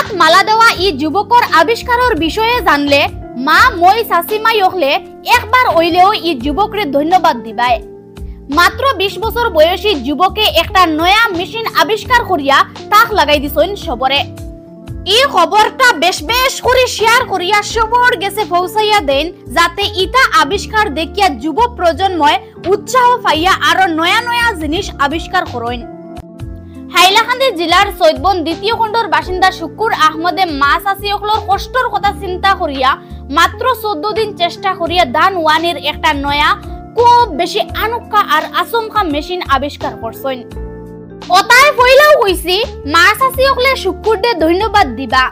হাত মালা দেওয়া ই যুবকর আবিষ্কারের বিষয়ে জানলে মা মই চাচিমাই হলে একবার হইলেও ই যুবকরে ধন্যবাদ দিবাই। মাত্র 20 বছর বয়সী যুবকে একটা নয়া মেশিন আবিষ্কার করিয়া তাক লাগাই দিছেন সবরে। এই খবরটা বেশ করে শেয়ার করিয়া সবর গেছে পৌঁছাইয়া দেন, যাতে ইটা আবিষ্কার দেখিয়া যুব প্রজন্ময় উৎসাহ পাইয়া আরো নয়া জিনিস আবিষ্কার করেন। হাইলাকান্দি জেলার সৈয়দবন দ্বিতীয় খণ্ডর বাসিন্দা শুকুর আহমদে মা চাচিসকলৰ কষ্টর কথা চিন্তা করিয়া মাত্র 14 দিন চেষ্টা করিয়া ধান ওয়ানির একটা নয়া খুব বেশি আনুকা আর আচমকা মেশিন আবিষ্কার করছেন। ওটাই পইলাও কইছি মা চাচিসকলে শুকুর দে ধন্যবাদ দিবা।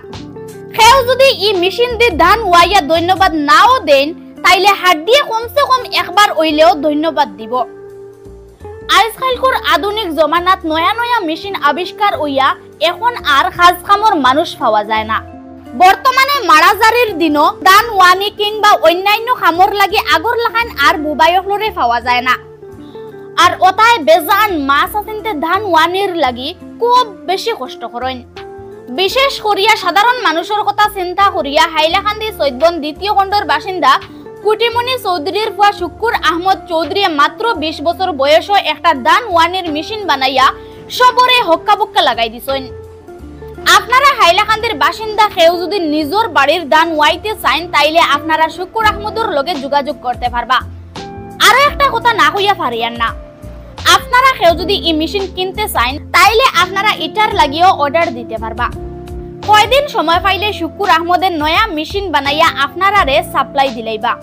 সেও যদি ই মেশিন দি ধান ওয়াইয়া ধন্যবাদ নাও দেন, তাইলে হাত দিয়ে কমসে কম একবার হইলেও ধন্যবাদ দিব। আজকালকার আধুনিক জমানাত নয়া মেশিন আবিষ্কার হইয়া এখন আর কাজ কামর মানুষ পাওয়া যায় না। বর্তমানে মারাজারির দিনও ধান ওয়ানি কিংবা অন্যান্য কামর লাগে আগর লাগান আর বুবাইসকলরে পাওয়া যায় না। আর ওটাই বেজান মাছ আছিনতে ধান ওয়ানির লাগি খুব বেশি কষ্ট করেন। বিশেষ করিয়া সাধারণ মানুষের কথা চিন্তা করিয়া হাইলাকান্দি সৈয়দবন দ্বিতীয় খণ্ডর বাসিন্দা কুটিমনি চৌধুরীর ফুয়া শুকুর আহমদ চৌধুরী মাত্র 20 বছর বয়সে একটা ধান ওয়ানির মেশিন বানাইয়া সবরে হক্কা বক্কা লাগাই দিছেন। আপনারা হাইলাকান্দির বাসিন্দা কেউ যদি নিজের বাড়ির ধান ওয়াইতে চান, তাইলে আপনারা শুকুর আহমদের লগে যোগাযোগ করতে পারবা। আরো একটা কথা না কইয়া পারিয়ান না, আপনারা কেউ যদি এই মেশিন কিনতে চান, তাইলে আপনারা ইটার লাগিয়েও অর্ডার দিতে পারবা। কয়দিন সময় পাইলে শুকুর আহমদের নয়া মেশিন বানাইয়া আপনারা রে সাপ্লাই দিলাইবা।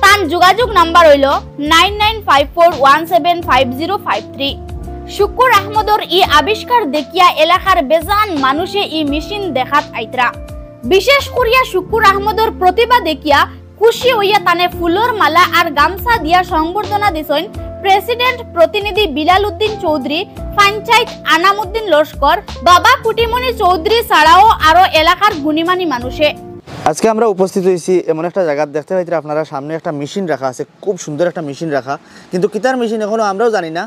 তার যোগাযোগ নাম্বার হইল 9954175053। শুকুর আহমদর ই আবিষ্কার দেখিয়া এলাকার বেজান মানুষে ই মেশিন দেখাত আইতরা। বিশেষ করিয়া শুকুর আহমদর প্রতিভা দেখিয়া খুশি হইয়া তানে ফুলর মালা আর গামছা দিয়া সংবর্ধনা দিছেন প্রেসিডেন্ট প্রতিনিধি বিলাল উদ্দিন চৌধুরী, পঞ্চায়েত আনামুদ্দিন লস্কর, বাবা কুটিমনি চৌধুরী ছাড়াও আরো এলাকার গুণীমানী মানুষে। আজকে আমরা উপস্থিত হয়েছি এমন একটা জায়গা, দেখতে পাইতে আপনারা সামনে একটা মেশিন রাখা আছে, খুব সুন্দর একটা মেশিন রাখা, কিন্তু কিতার মেশিন এখনো আমরাও জানি না।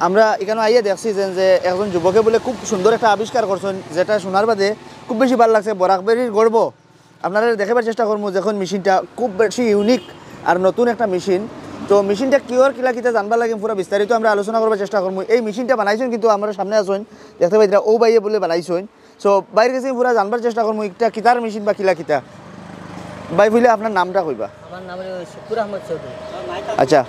আমরা এখানে আইয়া দেখছি যে একজন যুবকে বলে খুব সুন্দর একটা আবিষ্কার করছেন, যেটা শোনার বাদে খুব বেশি ভালো লাগছে। বরাকবেরির গর্ব আপনারা দেখাবার চেষ্টা করবো যখন মেশিনটা খুব বেশি ইউনিক আর নতুন একটা মেশিন। তো মেশিনটা কিওর কিলা কিতা জানবার লাগে পুরো বিস্তারিত আমরা আলোচনা করবার চেষ্টা করবো। এই মেশিনটা বানাইছেন কিন্তু আমরা সামনে আসেন, দেখতে পাইতে ও বাইয়ে বলে বানাইছেন। সো বাইরে গেছে পুরো জানবার চেষ্টা করবো এটা কিতার মেশিন বা কিলা কিতা। ভাই বলে আপনার নামটা কইবা? আমার নাম শুকুর আহমদ চৌধুরী। আচ্ছা,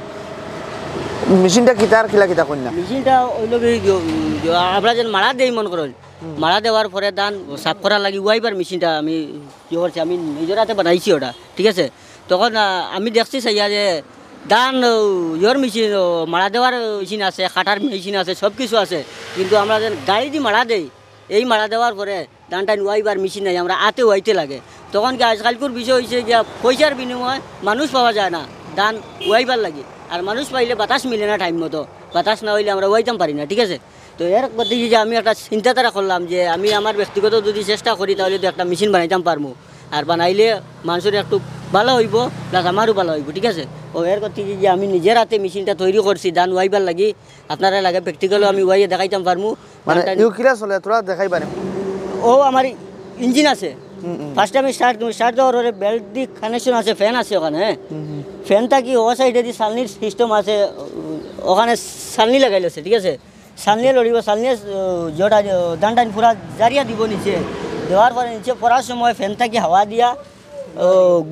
মেশিনটা কিতার কিলা কিতা কই না? মেশিনটা ওই লোক আমরা যেন মারা দেই মন করেন, মারা দেওয়ার পরে ধান সাফ করা লাগি ওয়াইবার মেশিনটা আমি ইয়ে করছি, আমি নিজের হাতে বানাইছি ওটা, ঠিক আছে। তখন আমি দেখছি চাইয়া যে ধান ইয়র মেশিন মারা দেওয়ার মেশিন আছে, কাটার মেশিন আছে, সব কিছু আছে, কিন্তু আমরা যেন গাড়ি দিয়ে মারা দেই, এই মারা দেওয়ার পরে ধানটা ওয়াইবার মেশিন নাই, আমরা হাতে ওয়াইতে লাগে। তখন কি আজকালকার বিষয় হয়েছে যে পয়সার বিনিময়ে মানুষ পাওয়া যায় না ধান ওয়াইবার লাগে, আর মানুষ পাইলে বাতাস মিলে না টাইম মতো, বাতাস না হইলে আমরা ওয়াইতাম পারি না, ঠিক আছে। তো এর দিকে যে আমি একটা চিন্তাধারা করলাম যে আমি আমার ব্যক্তিগত যদি চেষ্টা করি তাহলে তো একটা মেশিন বানাইতাম পারবো, আর বানাইলে মানুষের একটু ভালো হইব, প্লাস আমারও ভালো হইব, ঠিক আছে। ও এর দিকে যে আমি নিজের হাতে মেশিনটা তৈরি করছি ধান ওয়াইবার লাগি, আপনারা লাগে প্র্যাকটিক্যালও আমি ওয়াইয়ে দেখাইতাম পারবো। মানে ইউকিরা চলে তোরা দেখাই পারে। ও আমার ইঞ্জিন আছে, ফার্স্ট টাইম স্টার্ট দেওয়ার ওরে বেল্ট দি কানেকশন আছে, ফ্যান আছে ওখানে, ফ্যানটা কি ও সাইডে দি চালনির সিস্টেম আছে, ওখানে চালনি লাগাইলেছে, ঠিক আছে। চালনিয়ে লড়িব, চালনিয়ে যেটা ধান টান পুরা জারিয়া দিব নিচে, দেওয়ার পরে নিচে পড়ার সময় ফ্যানটা কি হাওয়া দিয়া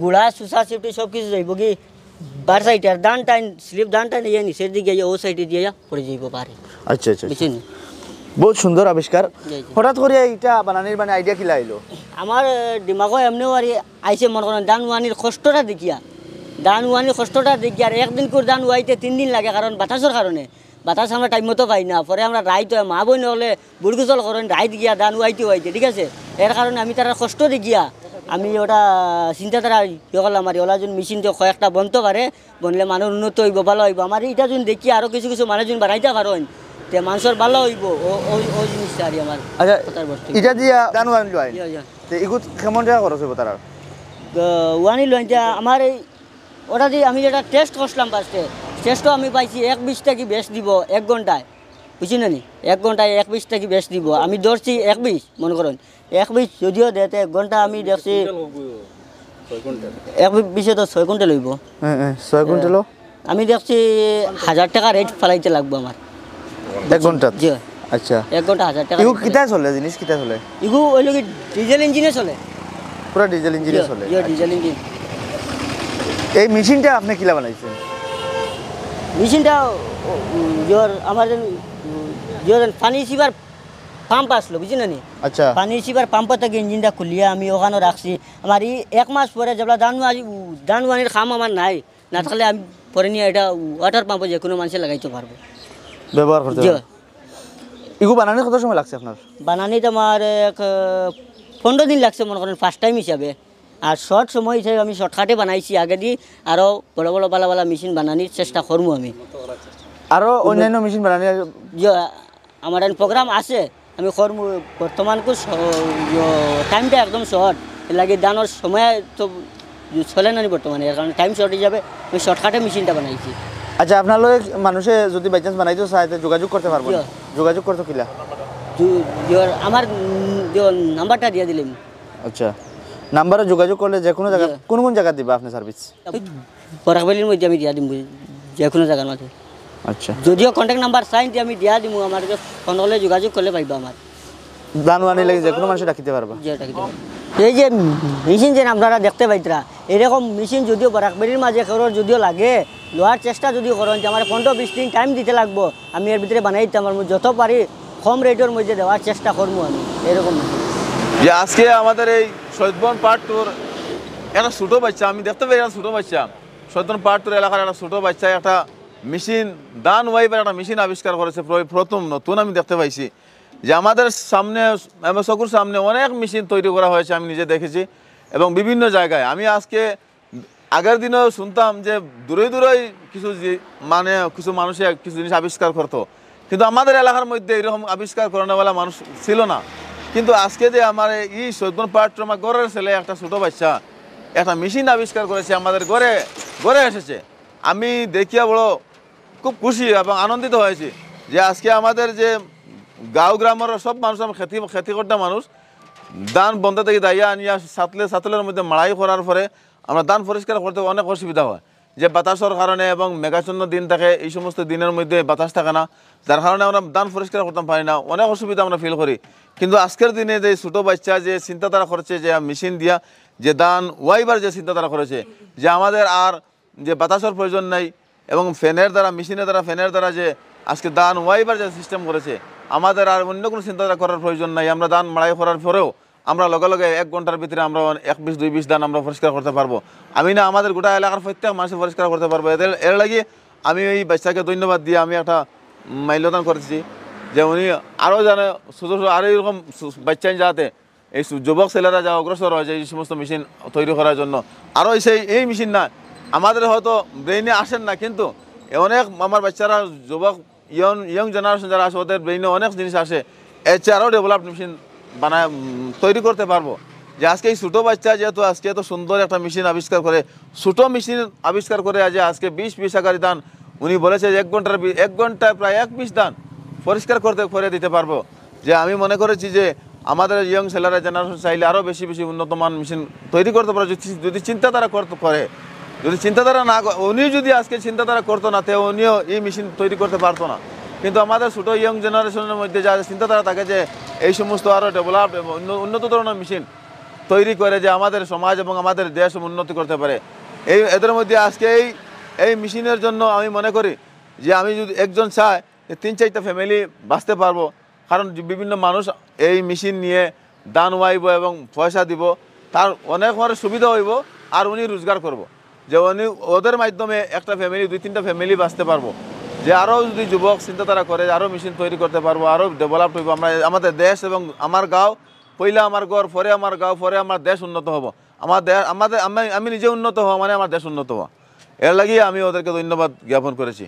গুড়া চুষা চিপটি সব কিছু যাইব কি বার সাইডে, আর ধান টাইন স্লিপ ধান টাইন ইয়ে নিচের দিকে ও সাইডে দিয়ে পড়ে যাইব পারে। আচ্ছা আচ্ছা, বহুত সুন্দর আবিষ্কার। হঠাৎ করে এইটা বানানির মানে আইডিয়া কিলা আইলো? আমার দিমাগও এমনিও আর আইসে মনে করেন ধান ওয়ানির কষ্টটা দেখিয়া, ধান ওয়ানির কষ্টটা দেখিয়া, আর একদিন করে ধান ওয়াইতে 3 দিন লাগে, কারণ বাতাসের কারণে, বাতাস আমরা টাইম মতো পাই না। পরে আমরা রাইত হয় মা বই নহলে বুড়গুজল করেন রাইত গিয়া ধান ওয়াইতে, ঠিক আছে। এর কারণে আমি তারা কষ্ট দেখিয়া আমি ওটা চিন্তাধারা ইয়ে করলাম, আর ওলা যদি মেশিন দিয়ে কয়েকটা বনতে পারে, বনলে মানুষ উন্নত হইব, ভালো হইব। আমার এটা যদি দেখি আরও কিছু মানুষ যদি বানাইতে পারেন তে মানুষের ভালো হইব, ওই জিনিসটা আর আমার। আচ্ছা, এটা দিয়া ধান ওয়ানি লয় তে ইগুত কেমন টাকা খরচ হইব তারা? ওয়ানি লয় আমার এই ওটা দিয়ে আমি যেটা টেস্ট করছিলাম ফার্স্টে, টেস্টও আমি পাইছি 1.20 টাকা বেশ দিব 1 ঘন্টায়, বুঝছি না নি, 1 ঘন্টায় 1.20 টাকা বেশ দিব। আমি ধরছি 1.20 মনে করেন, এক বিশ যদিও দেতে 1 ঘন্টা আমি দেখছি 1 বিশে তো 6 কুইন্টাল হইব। হ্যাঁ 6 কুইন্টালও আমি দেখছি 1000 টাকা রেট ফেলাইতে লাগবে আমার 1 ঘন্টা। জি আচ্ছা 1 ঘন্টা 1000 টাকা। ইগু কিতা চলে জিনিস কিতা চলে? ইগু ওইলো কি ডিজেল ইঞ্জিনে চলে, পুরা ডিজেল ইঞ্জিনে চলে। জি ডিজেল ইঞ্জিন। এই মেশিনটা আপনি কিলা বানাইছেন? মেশিনটা আমার পানি সিবার পাম্প আসলো বুঝি না নি, আচ্ছা পানি সিবার পাম্প থেকে ইঞ্জিনটা খুলিয়া আমি ওখানে রাখছি। আমার 1 মাস পরে যেগুলা দানওয়ানির খাম আমার নাই, না থাকলে আমি পরে নিয়ে এটা ওয়াটার পাম্প যে কোনো মানুষে লাগাইতে পারবো, ব্যবহার করতে জি। পারবেন। ইগু বানানোর কত সময় লাগছে আপনার? বানানি তো আমার 15 দিন লাগছে মনে করেন ফার্স্ট টাইম হিসাবে। আর শর্ট সময় হিসাবে আমি শর্টকাটে বানাইছি, আগে দিয়ে আরও বড় বড় বালা মেশিন বানানোর চেষ্টা করবো আমি। আরো অন্যান্য মেশিন বানানোর যে আমার প্রোগ্রাম আছে আমি করবো। বর্তমান টাইমটা একদম শর্ট, এর লাগে দানোর সময় তো চলে না বর্তমানে, এর কারণে টাইম শর্ট হয়ে যাবে। আমি শর্টকাটে মেশিনটা বানাইছি। আচ্ছা আপনার লগে মানুষে যদি বাই চান্স বানাইতে চায় তো যোগাযোগ করতে পারবো? জি। যোগাযোগ করতে কিলা? আমার নাম্বারটা দিয়ে দিলাম। আচ্ছা নাম্বারে যোগাযোগ করলে যে কোনো জায়গা, কোন কোন জায়গা দিবা আপনি সার্ভিস? বরাকবালির মধ্যে আমি দিয়া দিম যে কোনো জায়গার মাঝে। আচ্ছা যদিও কন্ট্যাক্ট নাম্বার চাই আমি দিয়া দিব, আমার ফোন করলে যোগাযোগ করলে পাইবা আমার। দানওয়ানি লাগে যে কোনো মানুষে ডাকিতে পারবা। এই যে মেশিন যে আপনারা দেখতে পাইতরা, এরকম মেশিন যদিও বরাকবালির মাঝে কারোর যদিও লাগে, লোয়ার চেষ্টা যদি করেন যে আমার 15-20 দিন টাইম দিতে লাগবো, আমি এর ভিতরে বানাই দিতাম। আমার যত পারি কম রেটের মধ্যে দেওয়ার চেষ্টা করবো আমি এরকম। যে আজকে আমাদের এই শহীদবন পার্ট টুর একটা ছোটো বাচ্চা, আমি দেখতে পাই একটা ছোটো বাচ্চা, শহীদবন পার্ট টুর এলাকার একটা ছোটো বাচ্চা একটা মেশিন দান ওয়াইবার একটা মেশিন আবিষ্কার করেছে, প্রথম নতুন আমি দেখতে পাইছি। যে আমাদের সামনে চকুর সামনে অনেক মেশিন তৈরি করা হয়েছে, আমি নিজে দেখেছি এবং বিভিন্ন জায়গায়। আমি আজকে আগের দিনেও শুনতাম যে দূরে দূরেই কিছু মানুষে কিছু জিনিস আবিষ্কার করতো, কিন্তু আমাদের এলাকার মধ্যে এরকম আবিষ্কার করানোওয়ালা মানুষ ছিল না। কিন্তু আজকে যে আমার এই শহীদবন পার্ট টু আমার ঘরের ছেলে একটা ছোটো বাচ্চা একটা মেশিন আবিষ্কার করেছে, আমাদের ঘরে এসেছে। আমি দেখিয়া বড় খুব খুশি এবং আনন্দিত হয়েছি যে আজকে আমাদের যে গাঁও গ্রামের সব মানুষ, আমি খেতি করতে মানুষ, দান বন্ধ থেকে দাইয়া আনিয়া সাতলের মধ্যে মাড়াই করার পরে আমরা দান পরিষ্কার করতে অনেক অসুবিধা হয়, যে বাতাসের কারণে এবং মেঘাচ্ছন্ন দিন থাকে, এই সমস্ত দিনের মধ্যে বাতাস থাকে না, যার কারণে আমরা দান পরিষ্কার করতে পারি না, অনেক অসুবিধা আমরা ফিল করি। কিন্তু আজকের দিনে যে ছোটো বাচ্চা যে চিন্তাধারা করেছে, যে মেশিন দিয়া যে দান ওয়াইবার যে চিন্তাধারা করেছে, যে আমাদের আর যে বাতাসের প্রয়োজন নাই এবং ফ্যানের দ্বারা ফ্যানের দ্বারা যে আজকে দান ওয়াইবার যে সিস্টেম করেছে, আমাদের আর অন্য কোনো চিন্তাধারা করার প্রয়োজন নাই। আমরা দান মাড়াই করার পরেও আমরা লগে লগে 1 ঘন্টার ভিতরে আমরা 1-20-2-20 দান আমরা পরিষ্কার করতে পারবো। আমি না আমাদের গোটা এলাকার প্রত্যেক মানুষ পরিষ্কার করতে পারবো। এর লাগে আমি এই বাচ্চাকে ধন্যবাদ দিয়ে আমি একটা মাইলদান করেছি যে উনি আরও জানে ছোটো আরও এরকম বাচ্চা যাতে এই যুবক ছেলেরা যা অগ্রসর হয় যে এই সমস্ত মেশিন তৈরি করার জন্য। আরও এই মেশিন না আমাদের হয়তো ব্রেইনে আসেন না, কিন্তু অনেক আমার বাচ্চারা যুবক ইয়ং জেনারেশন যারা আছে ওদের ব্রেইনে অনেক জিনিস আসে, এর চেয়ে আরও ডেভেলপড মেশিন বানায় তৈরি করতে পারবো। যে আজকে এই ছোটো বাচ্চা যেহেতু আজকে এত সুন্দর একটা মেশিন আবিষ্কার করে, ছোটো মেশিন আবিষ্কার করে আজকে 20 আকারি দান উনি বলেছে যে 1 ঘন্টায় প্রায় 1 দান পরিষ্কার করে দিতে পারবো। যে আমি মনে করেছি যে আমাদের ইয়ং ছেলেরা জেনারেশন চাইলে আরও বেশি উন্নতমান মেশিন তৈরি করতে পারে, যদি চিন্তাধারা করে। যদি চিন্তাধারা না, উনি যদি আজকে চিন্তাধারা করতো না, তো উনিও এই মেশিন তৈরি করতে পারতো না। কিন্তু আমাদের ছোটো ইয়ং জেনারেশনের মধ্যে যা চিন্তাধারা থাকে যে এই সমস্ত আরও ডেভেলপড এবং উন্নত ধরনের মেশিন তৈরি করে যে আমাদের সমাজ এবং আমাদের দেশ উন্নতি করতে পারে, এদের মধ্যে আজকে এই মেশিনের জন্য আমি মনে করি যে আমি যদি একজন চায় যে 3-4টা ফ্যামিলি বাঁচতে পারবো, কারণ বিভিন্ন মানুষ এই মেশিন নিয়ে দান ওয়াইব এবং পয়সা দিব, তার অনেক সুবিধা হইব আর উনি রোজগার করব। যে উনি ওদের মাধ্যমে একটা ফ্যামিলি 2-3টা ফ্যামিলি বাঁচতে পারবো। যে আরও যদি যুবক চিন্তাধারা করে আরও মেশিন তৈরি করতে পারবো, আরও ডেভেলপ হইব আমাদের দেশ এবং আমার গাঁও, পয়লা আমার ঘর, পরে আমার গাঁও, পরে আমার দেশ উন্নত হব। আমি নিজে উন্নত হওয়া মানে আমার দেশ উন্নত হওয়া। এর লাগিয়ে আমি ওদেরকে ধন্যবাদ জ্ঞাপন করেছি।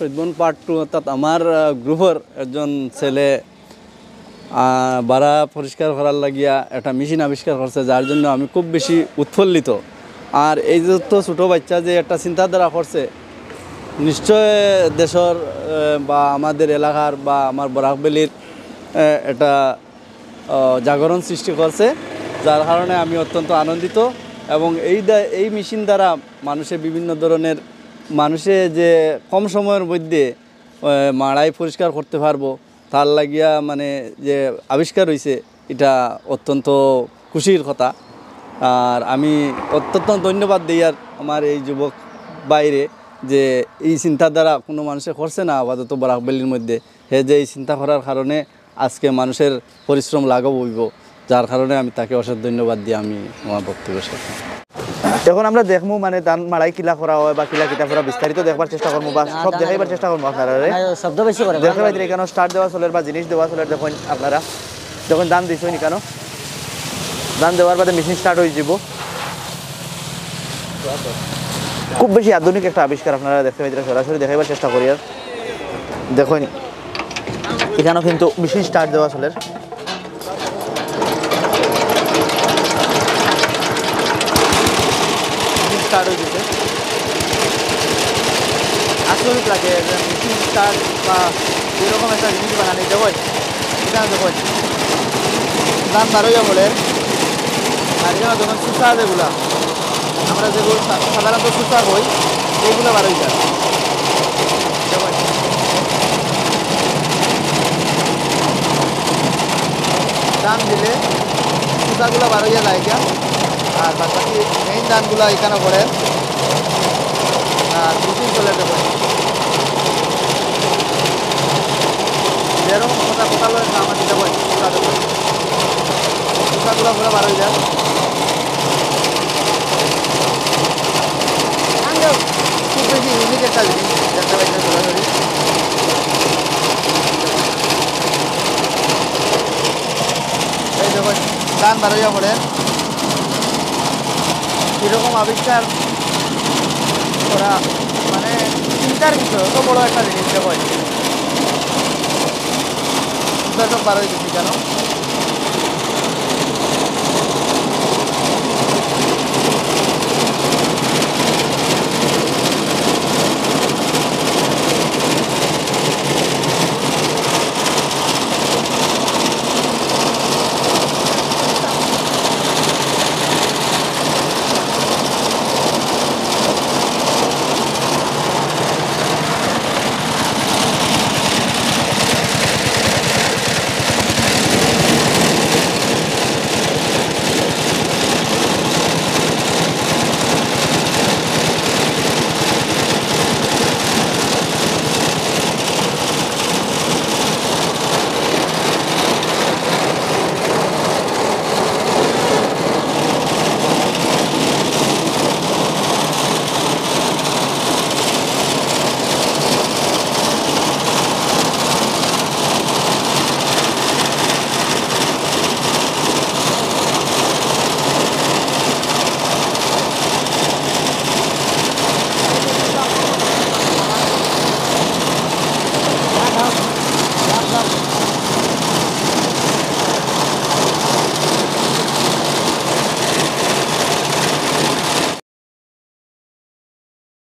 শহীদবন পার্ট 2 অর্থাৎ আমার গ্রুপের একজন ছেলে বাড়া পরিষ্কার করার লাগিয়া একটা মেশিন আবিষ্কার করছে, যার জন্য আমি খুব বেশি উৎফুল্লিত। আর এই যে তো ছোটো বাচ্চা যে একটা চিন্তাধারা করছে, নিশ্চয় দেশের বা আমাদের এলাকার বা আমার বরাকবেলির একটা জাগরণ সৃষ্টি করছে, যার কারণে আমি অত্যন্ত আনন্দিত। এবং এই মেশিন দ্বারা মানুষের বিভিন্ন ধরনের মানুষে যে কম সময়ের মধ্যে মাড়াই পরিষ্কার করতে পারবো, তার লাগিয়া মানে যে আবিষ্কার হয়েছে, এটা অত্যন্ত খুশির কথা। আর আমি অত্যন্ত ধন্যবাদ দিই আর আমার এই যুবক বাইরে, যে এই চিন্তাধারা কোনো মানুষে করছে না আপাতত বরাকবেলির মধ্যে, হে যে এই চিন্তা করার কারণে আজকে মানুষের পরিশ্রম লাঘব হইব, যার কারণে আমি তাকে অশেষ ধন্যবাদ দিই আমি আমার বক্তব্য শেষ। এখন আমরা দেখবো মানে ধান মাড়াই কিলা করা হয় বা কিলা কিতা করা বিস্তারিত দেখবার চেষ্টা করবো বা সব দেখাইবার চেষ্টা করবো আপনারা শব্দ বেশি করে দেখতে পাইতে কেন স্টার্ট দেওয়া চলের বা জিনিস দেওয়া চলের দেখুন আপনারা যখন দান দিচ্ছেন কেন দান দেওয়ার বাদে মেশিন স্টার্ট হয়ে যাব। খুব বেশি আধুনিক একটা আবিষ্কার আপনারা দেখতে পাইতে সরাসরি দেখাইবার চেষ্টা করি। আর দেখুন এখানেও কিন্তু মেশিন স্টার্ট দেওয়া চলের স্টার্ট হয়ে যেতে আচরিত লাগে যে মেশিন স্টার্ট বা এরকম একটা জিনিস বানানি দেখুন এখানে দেখুন দাম বারোইয়া বলে। আর এখানে যখন সুসা যেগুলা আমরা যেগুলো সাধারণত সুসা হই এইগুলো বারোই যায় দেখুন দাম দিলে সুতাগুলো বারোইয়া যায় গিয়া। আর বাকি মেইন ধানগুলো এখানে পড়ে আর মেশিন চলে দেবো যেরকম কথা কোথাও আমার দিতে পারি সুতাগুলো পুরো বার হয়ে যায়। খুব বেশি ইউনিক একটা জিনিস দেখতে পাচ্ছেন সরাসরি। এই দেখুন ধান বার হইয়া পড়ে এরকম আবিষ্কার করা মানে চিন্তার বিষয়, অত বড় একটা জিনিস দেখো সব বার হয়ে গেছি কেন